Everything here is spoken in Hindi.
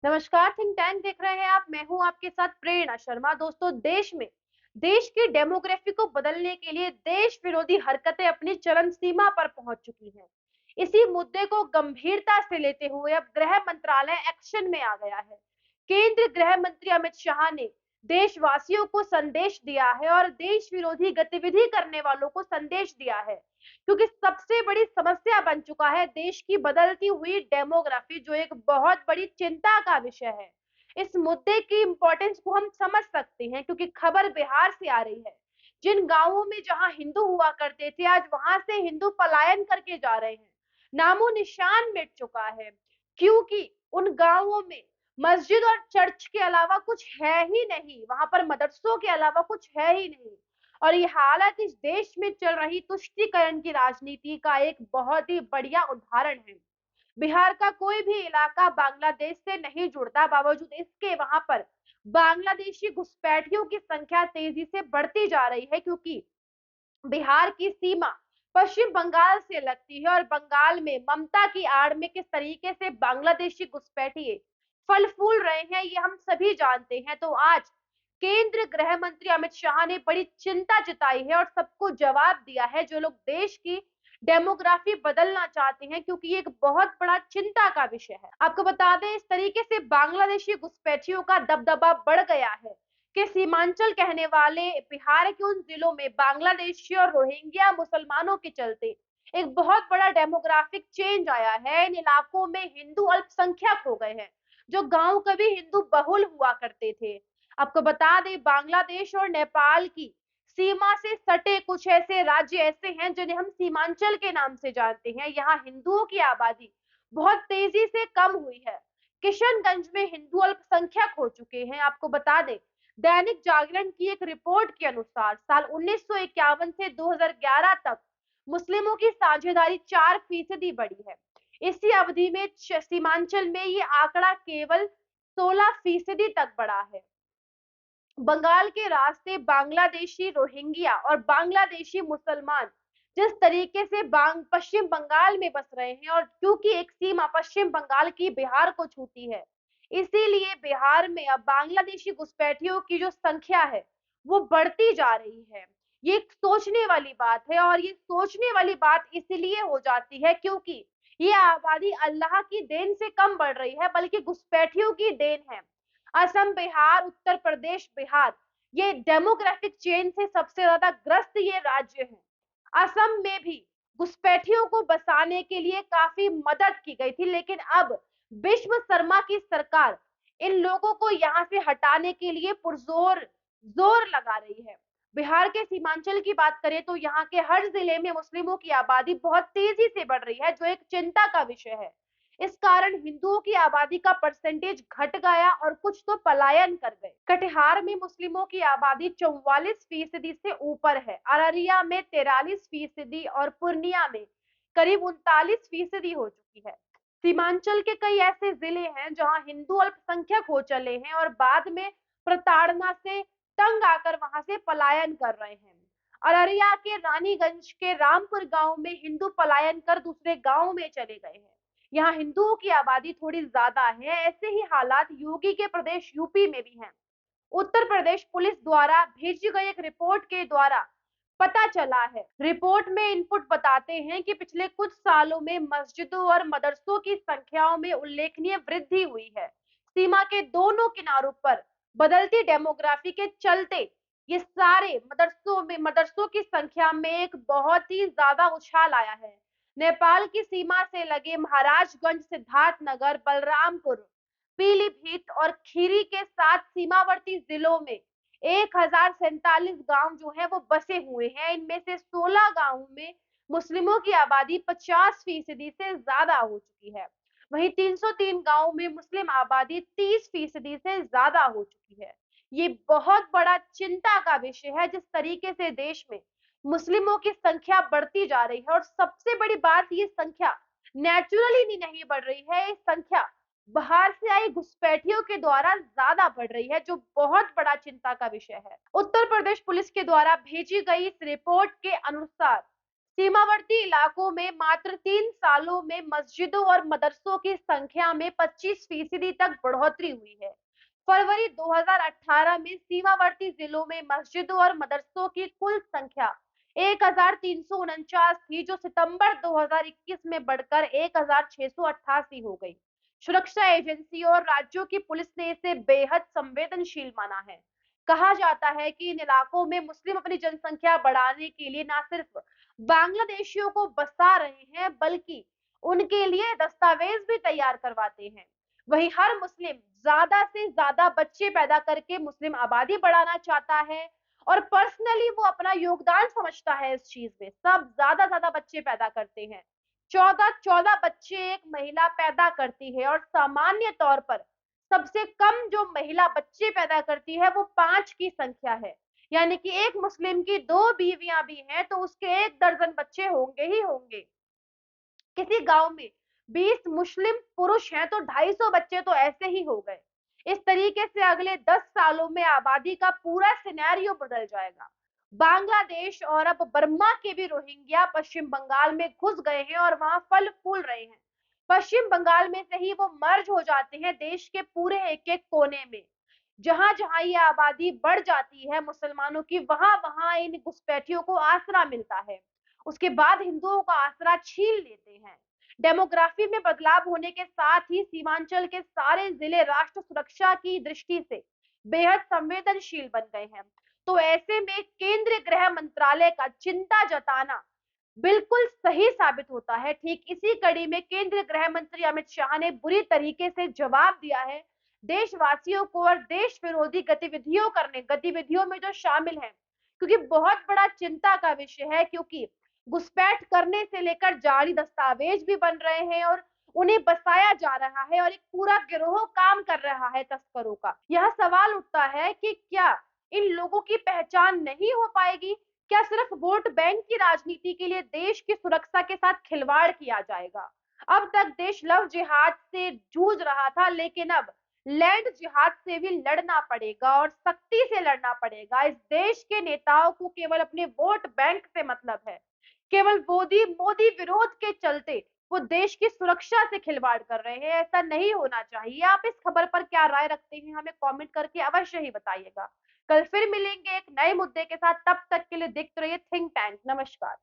नमस्कार, थिंक टैंक देख रहे हैं आप। मैं हूं आपके साथ प्रेरणा शर्मा। दोस्तों, देश की डेमोग्राफी को बदलने के लिए देश विरोधी हरकतें अपनी चरम सीमा पर पहुंच चुकी हैं। इसी मुद्दे को गंभीरता से लेते हुए अब गृह मंत्रालय एक्शन में आ गया है। केंद्रीय गृह मंत्री अमित शाह ने देशवासियों को संदेश दिया है और देश विरोधी गतिविधि करने वालों को संदेश दिया है, क्योंकि सबसे बड़ी समस्या बन चुका है देश की बदलती हुई डेमोग्राफी, जो एक बहुत बड़ी चिंता का विषय है। इस मुद्दे की इंपॉर्टेंस को हम समझ सकते हैं, क्योंकि खबर बिहार से आ रही है। जिन गांवों में जहां हिंदू हुआ करते थे, आज वहां से हिंदू पलायन करके जा रहे हैं। नामो निशान मिट चुका है, क्योंकि उन गांवों में मस्जिद और चर्च के अलावा कुछ है ही नहीं। वहां पर मदरसों के अलावा कुछ है ही नहीं। और ये हालत इस देश में चल रही तुष्टीकरण की राजनीति का एक बहुत ही बढ़िया उदाहरण है। बिहार का कोई भी इलाका बांग्लादेश से नहीं जुड़ता, बावजूद इसके वहां पर बांग्लादेशी घुसपैठियों की संख्या तेजी से बढ़ती जा रही है, क्योंकि बिहार की सीमा पश्चिम बंगाल से लगती है और बंगाल में ममता की आड़ में किस तरीके से बांग्लादेशी घुसपैठिए फल फूल रहे हैं, ये हम सभी जानते हैं। तो आज केंद्रीय गृह मंत्री अमित शाह ने बड़ी चिंता जताई है और सबको जवाब दिया है, जो लोग देश की डेमोग्राफी बदलना चाहते हैं, क्योंकि ये एक बहुत बड़ा चिंता का विषय है। आपको बता दें, इस तरीके से बांग्लादेशी घुसपैठियों का दबदबा बढ़ गया है कि सीमांचल कहने वाले बिहार के उन जिलों में बांग्लादेशी और रोहिंग्या मुसलमानों के चलते एक बहुत बड़ा डेमोग्राफिक चेंज आया है। इन इलाकों में हिंदू अल्पसंख्यक हो गए हैं, जो गांव कभी हिंदू बहुल हुआ करते थे। आपको बता दें, बांग्लादेश और नेपाल की सीमा से सटे कुछ ऐसे राज्य ऐसे हैं जिन्हें हम सीमांचल के नाम से जानते हैं। यहाँ हिंदुओं की आबादी बहुत तेजी से कम हुई है। किशनगंज में हिंदू अल्पसंख्यक हो चुके हैं। आपको बता दें, दैनिक जागरण की एक रिपोर्ट के अनुसार साल 1951 से 2011 तक मुस्लिमों की साझेदारी 4% बढ़ी है। इसी अवधि में सीमांचल में ये आंकड़ा केवल 16% तक बढ़ा है। बंगाल के रास्ते बांग्लादेशी रोहिंग्या और बांग्लादेशी मुसलमान जिस तरीके से पश्चिम बंगाल में बस रहे हैं, और क्योंकि एक सीमा पश्चिम बंगाल की बिहार को छूती है, इसीलिए बिहार में अब बांग्लादेशी घुसपैठियों की जो संख्या है वो बढ़ती जा रही है। ये एक सोचने वाली बात है, और ये सोचने वाली बात इसलिए हो जाती है क्योंकि ये आबादी अल्लाह की देन से कम बढ़ रही है, बल्कि घुसपैठियों की देन है। असम, बिहार, उत्तर प्रदेश, बिहार, ये डेमोग्राफिक चेंज से सबसे ज्यादा ग्रस्त ये राज्य हैं। असम में भी घुसपैठियों को बसाने के लिए काफी मदद की गई थी, लेकिन अब विश्व शर्मा की सरकार इन लोगों को यहाँ से हटाने के लिए पुरजोर जोर लगा रही है। बिहार के सीमांचल की बात करें तो यहाँ के हर जिले में मुस्लिमों की आबादी बहुत तेजी से बढ़ रही है, जो एक चिंता का विषय है। इस कारण हिंदुओं की आबादी का परसेंटेज घट गया और कुछ तो पलायन कर गए। कटिहार में मुस्लिमों की आबादी 44% से ऊपर है, अररिया में 43% और पूर्णिया में करीब 39% हो चुकी है। सीमांचल के कई ऐसे जिले हैं जहां हिंदू अल्पसंख्यक हो चले हैं और बाद में प्रताड़ना से तंग आकर वहां से पलायन कर रहे हैं। अररिया के रानीगंज के रामपुर गांव में हिंदू पलायन कर दूसरे गांव में चले गए हैं। यहाँ हिंदुओं की आबादी थोड़ी ज्यादा है। ऐसे ही हालात योगी के प्रदेश यूपी में भी हैं। उत्तर प्रदेश पुलिस द्वारा भेजी गई एक रिपोर्ट के द्वारा पता चला है। रिपोर्ट में इनपुट बताते हैं कि पिछले कुछ सालों में मस्जिदों और मदरसों की संख्याओं में उल्लेखनीय वृद्धि हुई है। सीमा के दोनों किनारों पर बदलती डेमोग्राफी के चलते ये सारे मदरसों की संख्या में एक बहुत ही ज्यादा उछाल आया है। नेपाल की सीमा से लगे महाराजगंज, सिद्धार्थनगर, बलरामपुर, पीलीभीत और खीरी के 7 सीमावर्ती जिलों में 1047 गांव जो है वो बसे हुए हैं। इनमें से 16 गांवों में मुस्लिमों की आबादी 50% से ज्यादा हो चुकी है। वहीं 303 गांवों में मुस्लिम आबादी 30% से ज्यादा हो चुकी है। ये बहुत बड़ा चिंता का विषय है, जिस तरीके से देश में मुस्लिमों की संख्या बढ़ती जा रही है। और सबसे बड़ी बात, ये संख्या नेचुरली नहीं बढ़ रही है, ये संख्या बाहर से आई घुसपैठियों के द्वारा ज्यादा बढ़ रही है, जो बहुत बड़ा चिंता का विषय है। उत्तर प्रदेश पुलिस के द्वारा भेजी गई इस रिपोर्ट के अनुसार सीमावर्ती इलाकों में मात्र 3 सालों में मस्जिदों और मदरसों की संख्या में 25% तक बढ़ोतरी हुई है। फरवरी 2018 में सीमावर्ती जिलों में मस्जिदों और मदरसों की कुल संख्या 1349 थी, जो सितंबर 2021 में बढ़कर 1688 हो गई। सुरक्षा एजेंसियों और राज्यों की पुलिस ने इसे बेहद संवेदनशील माना है। कहा जाता है कि इन इलाकों में मुस्लिम अपनी जनसंख्या बढ़ाने के लिए न सिर्फ बांग्लादेशियों को बसा रहे हैं, बल्कि उनके लिए दस्तावेज भी तैयार करवाते हैं। वहीं हर मुस्लिम ज्यादा से ज्यादा बच्चे पैदा करके मुस्लिम आबादी बढ़ाना चाहता है और पर्सनली वो अपना योगदान समझता है इस चीज में। सब ज्यादा बच्चे पैदा करते हैं। 14 बच्चे एक महिला पैदा करती है और सामान्य तौर पर सबसे कम जो महिला बच्चे पैदा करती है वो 5 की संख्या है। यानी कि एक मुस्लिम की 2 बीवियां भी हैं तो उसके 1 दर्जन बच्चे होंगे ही होंगे। किसी गांव में 20 मुस्लिम पुरुष हैं तो 250 बच्चे तो ऐसे ही हो गए। इस तरीके से अगले 10 सालों में आबादी का पूरा सिनेरियो बदल जाएगा। बांग्लादेश और अब बर्मा के भी रोहिंग्या पश्चिम बंगाल में घुस गए हैं और वहां फल फूल रहे हैं। पश्चिम बंगाल में से ही वो मर्ज हो जाते हैं देश के पूरे एक एक कोने में। जहां जहां ये आबादी बढ़ जाती है मुसलमानों की, वहां वहां इन घुसपैठियों को आसरा मिलता है। उसके बाद हिंदुओं का आसरा छीन लेते हैं। डेमोग्राफी में बदलाव होने के साथ ही सीमांचल के सारे जिले राष्ट्र सुरक्षा की दृष्टि से बेहद संवेदनशील बन गए हैं। तो ऐसे में केंद्रीय गृह मंत्रालय का चिंता जताना बिल्कुल सही साबित होता है। ठीक इसी कड़ी में केंद्रीय गृह मंत्री अमित शाह ने बुरी तरीके से जवाब दिया है देशवासियों को और देश विरोधी गतिविधियों में जो शामिल हैं, क्योंकि बहुत बड़ा चिंता का विषय है। क्योंकि घुसपैठ करने से लेकर जाली दस्तावेज भी बन रहे हैं और उन्हें बसाया जा रहा है और एक पूरा गिरोह काम कर रहा है तस्करों का। यह सवाल उठता है कि क्या इन लोगों की पहचान नहीं हो पाएगी? क्या सिर्फ वोट बैंक की राजनीति के लिए देश की सुरक्षा के साथ खिलवाड़ किया जाएगा? अब तक देश लव जिहाद से जूझ रहा था, लेकिन अब लैंड जिहाद से भी लड़ना पड़ेगा और सख्ती से लड़ना पड़ेगा। इस देश के नेताओं को केवल अपने वोट बैंक से मतलब है। केवल मोदी मोदी विरोध के चलते वो देश की सुरक्षा से खिलवाड़ कर रहे हैं। ऐसा नहीं होना चाहिए। आप इस खबर पर क्या राय रखते हैं, हमें कमेंट करके अवश्य ही बताइएगा। कल फिर मिलेंगे एक नए मुद्दे के साथ। तब तक के लिए देखते रहिए थिंक टैंक। नमस्कार।